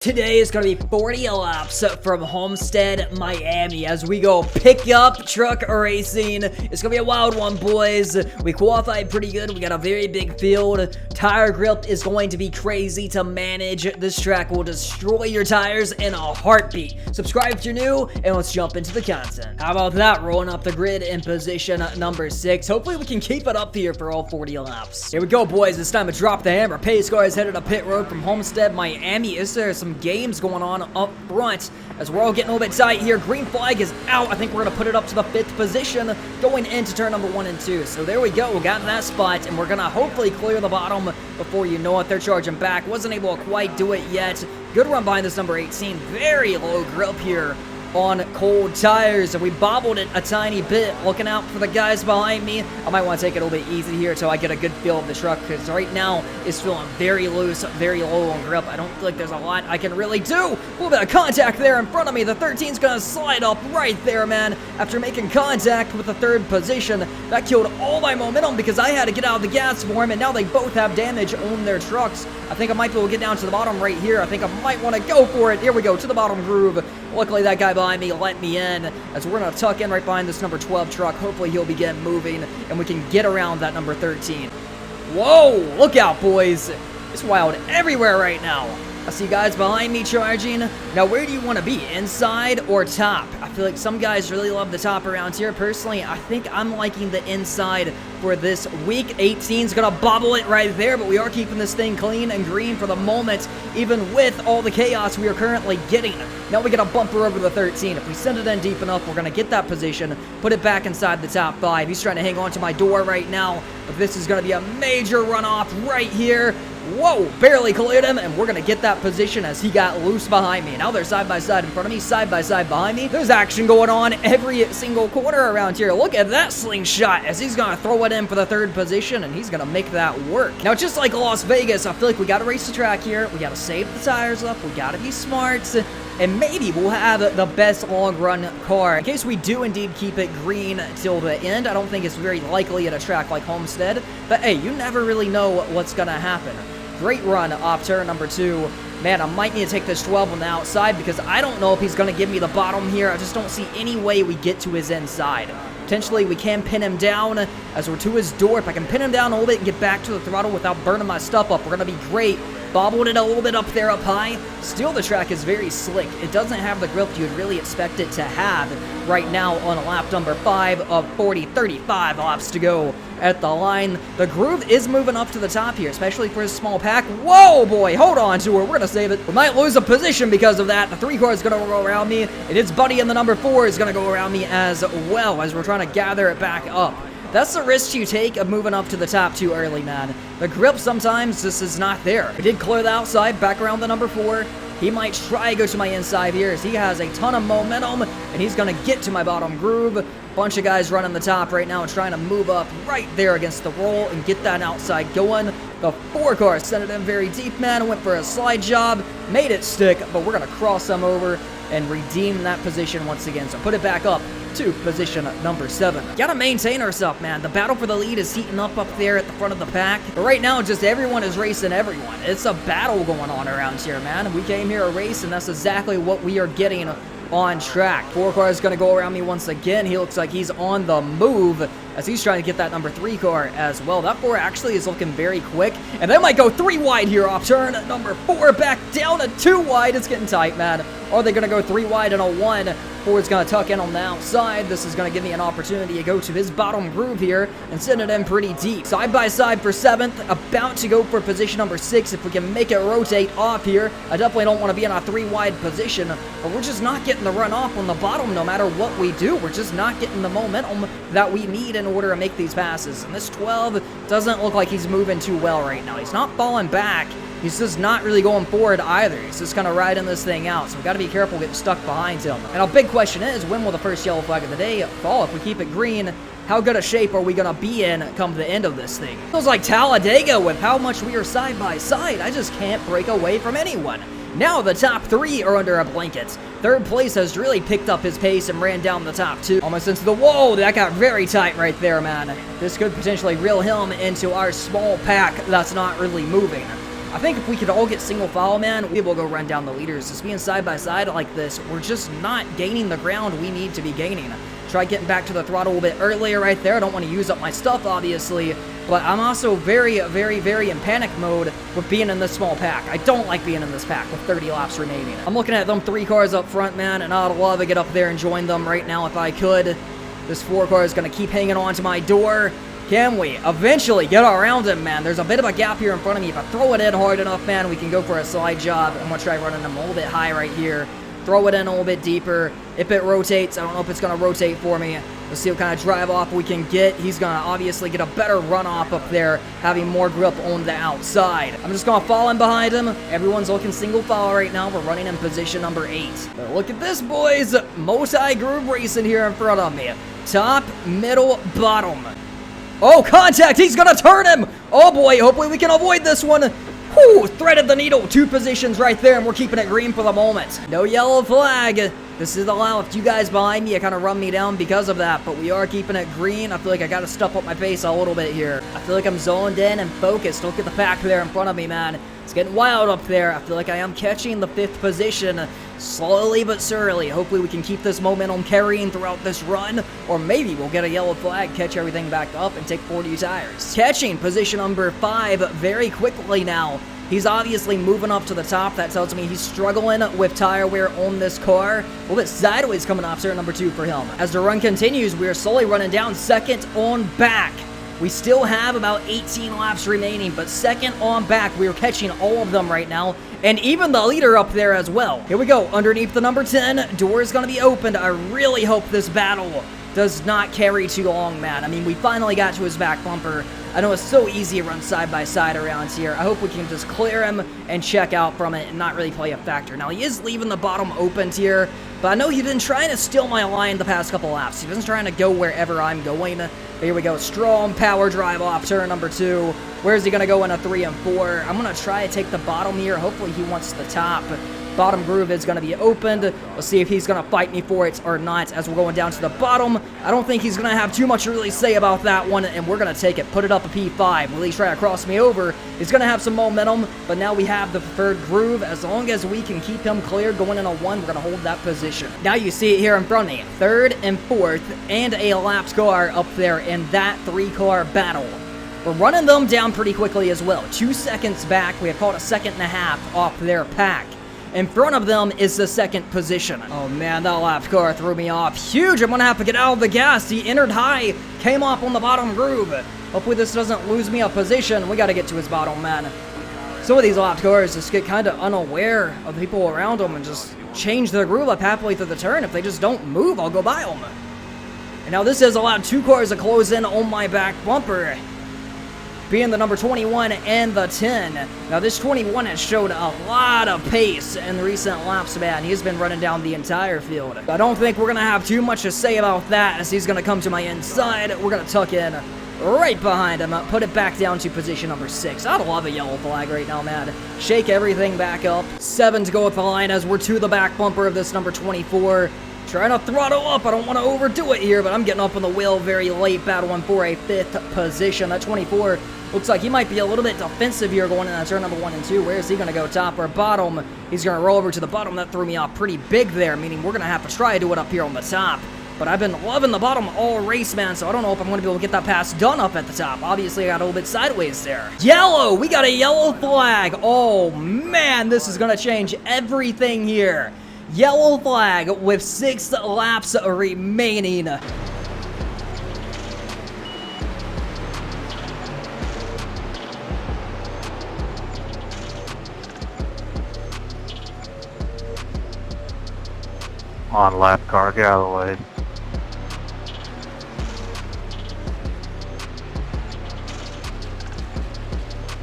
Today is going to be 40 laps from Homestead, Miami as we go pick up truck racing. It's going to be a wild one, boys. We qualified pretty good. We got a very big field. Tire grip is going to be crazy to manage. This track will destroy your tires in a heartbeat. Subscribe if you're new, and let's jump into the content. How about that? Rolling up the grid in position number 6. Hopefully we can keep it up here for all 40 laps. Here we go, boys. It's time to drop the hammer. Pace car is headed up pit road from Homestead, Miami. Is there some games going on up front as we're all getting a little bit tight here? Green flag is out. I think we're going to put it up to the 5th position going into turn number 1 and 2. So there we go. We got that spot, and we're going to hopefully clear the bottom before you know it. They're charging back. Wasn't able to quite do it yet. Good run behind this number 18. Very low grip here on cold tires, and we bobbled it a tiny bit. Looking out for the guys behind me. I might want to take it a little bit easy here until I get a good feel of the truck, because right now it's feeling very loose, very low on grip. I don't feel like there's a lot I can really do. A little bit of contact there in front of me. The 13's gonna slide up right there, man. After making contact with the 3rd position, that killed all my momentum because I had to get out of the gas for him, and now they both have damage on their trucks. I think I might be able to get down to the bottom right here. I think I might want to go for it. Here we go, to the bottom groove. Luckily, that guy behind me let me in, as we're going to tuck in right behind this number 12 truck. Hopefully, he'll begin moving, and we can get around that number 13. Whoa! Look out, boys. It's wild everywhere right now. I see guys behind me charging. Now, where do you want to be? Inside or top? I feel like some guys really love the top around here. Personally, I think I'm liking the inside for this week. 18's going to bobble it right there, but we are keeping this thing clean and green for the moment, even with all the chaos we are currently getting. Now we got a bumper over the 13. If we send it in deep enough, we're going to get that position, put it back inside the top 5. He's trying to hang on to my door right now, but this is going to be a major runoff right here. Whoa, barely cleared him, and we're going to get that position as he got loose behind me. Now they're side by side in front of me, side by side behind me. There's action going on every single corner around here. Look at that slingshot as he's going to throw it in for the 3rd position, and he's going to make that work. Now, just like Las Vegas, I feel like we got to race the track here. We got to save the tires up. We got to be smart, and maybe we'll have the best long-run car. In case we do indeed keep it green till the end, I don't think it's very likely at a track like Homestead, but hey, you never really know what's going to happen. Great run off turn number 2. Man, I might need to take this 12 on the outside because I don't know if he's going to give me the bottom here. I just don't see any way we get to his inside. Potentially, we can pin him down as we're to his door. If I can pin him down a little bit and get back to the throttle without burning my stuff up, we're going to be great. Bobbled it a little bit up there, up high. Still, the track is very slick. It doesn't have the grip you'd really expect it to have right now on lap number 5 of 40, 35 laps to go at the line. The groove is moving up to the top here, especially for his small pack. Whoa, boy, hold on to her. We're going to save it. We might lose a position because of that. The 3 car is going to go around me, and its buddy in the number 4 is going to go around me as well as we're trying to gather it back up. That's the risk you take of moving up to the top too early, man. The grip sometimes just is not there. I did clear the outside, back around the number 4. He might try to go to my inside here as he has a ton of momentum, and he's going to get to my bottom groove. Bunch of guys running the top right now and trying to move up right there against the roll and get that outside going. The 4 car sent it in very deep, man. Went for a slide job, made it stick, but we're going to cross them over and redeem that position once again. So put it back up to position number 7. Gotta maintain ourselves, man. The battle for the lead is heating up there at the front of the pack. But right now, just everyone is racing everyone. It's a battle going on around here, man. We came here to race, and that's exactly what we are getting on track. 4 car is going to go around me once again. He looks like he's on the move as he's trying to get that number 3 car as well. That 4 actually is looking very quick, and they might go 3 wide here off turn number 4, back down to 2 wide. It's getting tight, man. Are they going to go 3 wide and a 1? Ford's going to tuck in on the outside. This is going to give me an opportunity to go to his bottom groove here and send it in pretty deep. Side by side for 7th, about to go for position number 6 if we can make it rotate off here. I definitely don't want to be in a 3 wide position, but we're just not getting the run off on the bottom no matter what we do. We're just not getting the momentum that we need in order to make these passes. And this 12 doesn't look like he's moving too well right now. He's not falling back. He's just not really going forward either. He's just kind of riding this thing out. So we've got to be careful getting stuck behind him. And our big question is, when will the first yellow flag of the day fall? If we keep it green, how good a shape are we going to be in come the end of this thing? Feels like Talladega with how much we are side by side. I just can't break away from anyone. Now the top 3 are under a blanket. 3rd place has really picked up his pace and ran down the top 2. Almost into the wall. That got very tight right there, man. This could potentially reel him into our small pack that's not really moving. I think if we could all get single file, man, we will go run down the leaders. Just being side by side like this, we're just not gaining the ground we need to be gaining. Try getting back to the throttle a little bit earlier right there. I don't want to use up my stuff, obviously, but I'm also very in panic mode with being in this small pack. I don't like being in this pack with 30 laps remaining. I'm looking at them 3 cars up front, man, and I'd love to get up there and join them right now if I could. This 4 car is going to keep hanging on to my door. Can we eventually get around him, man? There's a bit of a gap here in front of me. If I throw it in hard enough, man, we can go for a slide job. I'm going to try running him a little bit high right here. Throw it in a little bit deeper. If it rotates, I don't know if it's going to rotate for me. Let's see what kind of drive off we can get. He's going to obviously get a better run off up there, having more grip on the outside. I'm just going to fall in behind him. Everyone's looking single file right now. We're running in position number 8. But look at this, boys. Multi-groove racing here in front of me. Top, middle, bottom. Oh, contact! He's gonna turn him! Oh boy, hopefully we can avoid this one. Whew, threaded the needle. 2 positions right there, and we're keeping it green for the moment. No yellow flag. This is allowed. If you guys behind me, kind of run me down because of that, but we are keeping it green. I feel like I gotta step up my pace a little bit here. I feel like I'm zoned in and focused. Look at the pack there in front of me, man. It's getting wild up there. I feel like I am catching the 5th position. Slowly but surely. Hopefully we can keep this momentum carrying throughout this run, or maybe we'll get a yellow flag, catch everything back up, and take 40 tires. Catching position number 5 very quickly now. He's obviously moving up to the top. That tells me he's struggling with tire wear on this car. A little bit sideways coming off turn number 2 for him. As the run continues, we are slowly running down second on back. We still have about 18 laps remaining, but second on back, we are catching all of them right now, and even the leader up there as well. Here we go, underneath the number 10, door is going to be opened. I really hope this battle does not carry too long, man. I mean, we finally got to his back bumper. I know it's so easy to run side by side around here. I hope we can just clear him and check out from it and not really play a factor. Now, he is leaving the bottom opened here, but I know he's been trying to steal my line the past couple laps. He wasn't trying to go wherever I'm going. But here we go, strong power drive off turn number 2. Where's he going to go in a 3 and 4? I'm going to try to take the bottom here. Hopefully he wants the top. Bottom groove is going to be opened. Let's see if he's going to fight me for it or not as we're going down to the bottom. I don't think he's going to have too much to really say about that one, and we're going to take it, put it up a P5. Will he try to cross me over? He's going to have some momentum, but now we have the preferred groove. As long as we can keep him clear going in a 1, we're going to hold that position. Now you see it here in front of me. 3rd and 4th, and a lapped car up there in that 3-car battle. We're running them down pretty quickly as well. 2 seconds back. We have caught a 1.5 seconds off their pack. In front of them is the 2nd position. Oh man, that lapped car threw me off. Huge, I'm gonna have to get out of the gas. He entered high, came off on the bottom groove. Hopefully this doesn't lose me a position. We gotta get to his bottom, man. Some of these lapped cars just get kind of unaware of the people around them and just change their groove up halfway through the turn. If they just don't move, I'll go by them. And now this has allowed 2 cars to close in on my back bumper, being the number 21 and the 10. Now this 21 has showed a lot of pace in the recent laps, man. He's been running down the entire field. I don't think we're going to have too much to say about that, as he's going to come to my inside. We're going to tuck in right behind him, put it back down to position number 6. I'd love a yellow flag right now, man. Shake everything back up. 7 to go with the line as we're to the back bumper of this number 24. Trying to throttle up. I don't want to overdo it here, but I'm getting up on the wheel very late, battling for a 5th position. That 24 looks like he might be a little bit defensive here going into turn number 1 and 2. Where is he going to go, top or bottom? He's going to roll over to the bottom. That threw me off pretty big there, meaning we're going to have to try to do it up here on the top. But I've been loving the bottom all race, man, so I don't know if I'm going to be able to get that pass done up at the top. Obviously, I got a little bit sideways there. Yellow! We got a yellow flag. Oh, man, this is going to change everything here. Yellow flag with 6 laps remaining. On lap car, get out of the way.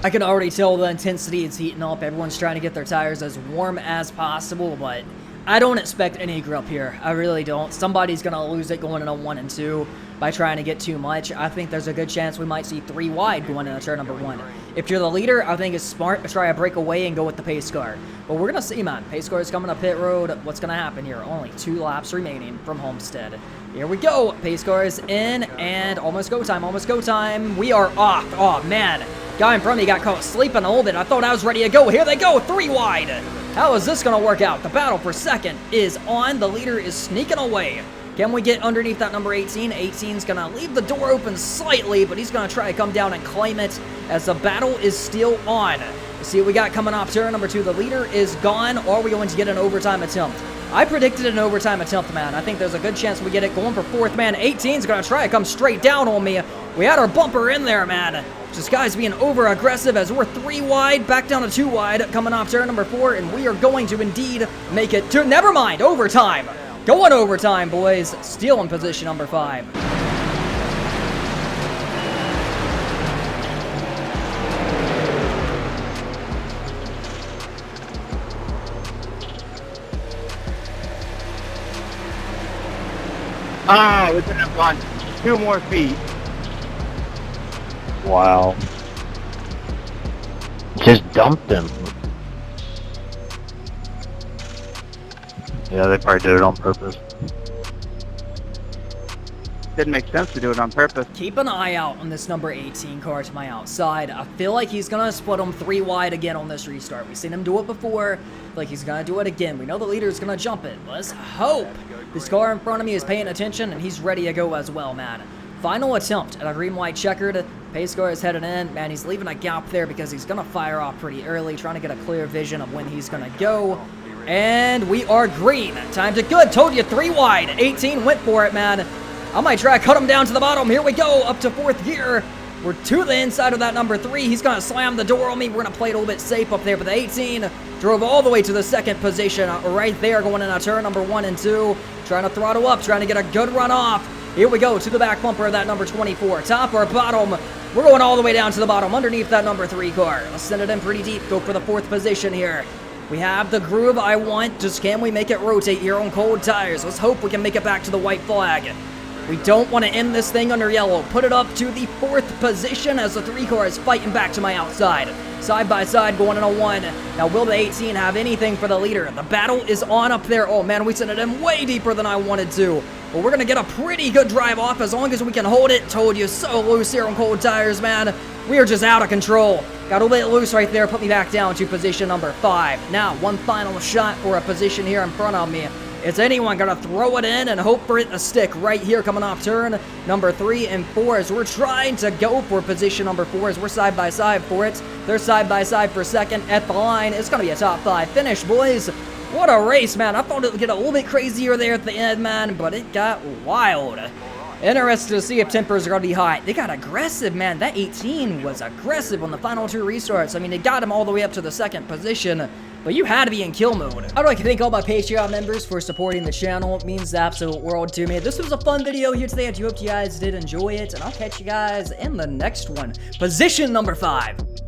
I can already tell the intensity is heating up. Everyone's trying to get their tires as warm as possible, but I don't expect any grip here. I really don't. Somebody's going to lose it going into 1 and 2 by trying to get too much. I think there's a good chance we might see 3 wide going into turn number 1. If you're the leader, I think it's smart to try to break away and go with the pace car. But we're going to see, man. Pace car is coming up pit road. What's going to happen here? Only 2 laps remaining from Homestead. Here we go. Pace car is in and almost go time. Almost go time. We are off. Oh, man. Guy in front of me got caught sleeping a little bit. I thought I was ready to go. Here they go, 3 wide. How is this going to work out? The battle for second is on. The leader is sneaking away. Can we get underneath that number 18? 18's going to leave the door open slightly, but he's going to try to come down and claim it as the battle is still on. Let's see what we got coming off turn number 2. The leader is gone. Are we going to get an overtime attempt? I predicted an overtime attempt, man. I think there's a good chance we get it going for 4th, man. 18's going to try to come straight down on me. We had our bumper in there, man. Just guys being over-aggressive as we're 3 wide, back down to 2 wide, coming off turn number 4, and we are going to indeed make it to, never mind, overtime. Going overtime, boys. Still in position number 5. Ah, we could have gone 2 more feet. Wow. Just dumped him. Yeah, they probably did it on purpose. Didn't make sense to do it on purpose. Keep an eye out on this number 18 car to my outside. I feel like he's going to split them 3 wide again on this restart. We've seen him do it before. I feel like he's going to do it again. We know the leader is going to jump it. Let's hope this car in front of me is paying attention and he's ready to go as well, man. Final attempt at a green-white checkered. Pace car is headed in. Man, he's leaving a gap there because he's going to fire off pretty early, trying to get a clear vision of when he's going to go. And we are green. Time to good. Told you 3 wide. 18 went for it, man. I might try to cut him down to the bottom. Here we go. Up to 4th gear. We're to the inside of that number 3. He's going to slam the door on me. We're going to play it a little bit safe up there. But the 18 drove all the way to the 2nd position. Right there, going in a turn number 1 and 2. Trying to throttle up. Trying to get a good run off. Here we go to the back bumper of that number 24. Top or bottom? We're going all the way down to the bottom underneath that number 3 car. Let's send it in pretty deep. Go for the 4th position here. We have the groove I want. Just can we make it rotate here on cold tires? Let's hope we can make it back to the white flag. We don't want to end this thing under yellow. Put it up to the 4th position as the 3 car is fighting back to my outside. Side by side going in a 1. Now will the 18 have anything for the leader? The battle is on up there. Oh man, we sent it in way deeper than I wanted to. But we're going to get a pretty good drive off as long as we can hold it. Told you, so loose here on cold tires, man. We are just out of control. Got a bit loose right there. Put me back down to position number 5. Now, one final shot for a position here in front of me. Is anyone going to throw it in and hope for it to stick right here coming off turn number 3 and 4 as we're trying to go for position number 4 as we're side by side for it. They're side by side for second at the line. It's going to be a top 5 finish, boys. What a race, man. I thought it would get a little bit crazier there at the end, man, but it got wild. Interested to see if tempers are going to be hot. They got aggressive, man. That 18 was aggressive on the final 2 restarts. I mean, it got him all the way up to the 2nd position, but you had to be in kill mode. I'd like to thank all my Patreon members for supporting the channel. It means the absolute world to me. This was a fun video here today. I do hope you guys did enjoy it, and I'll catch you guys in the next one. Position number 5.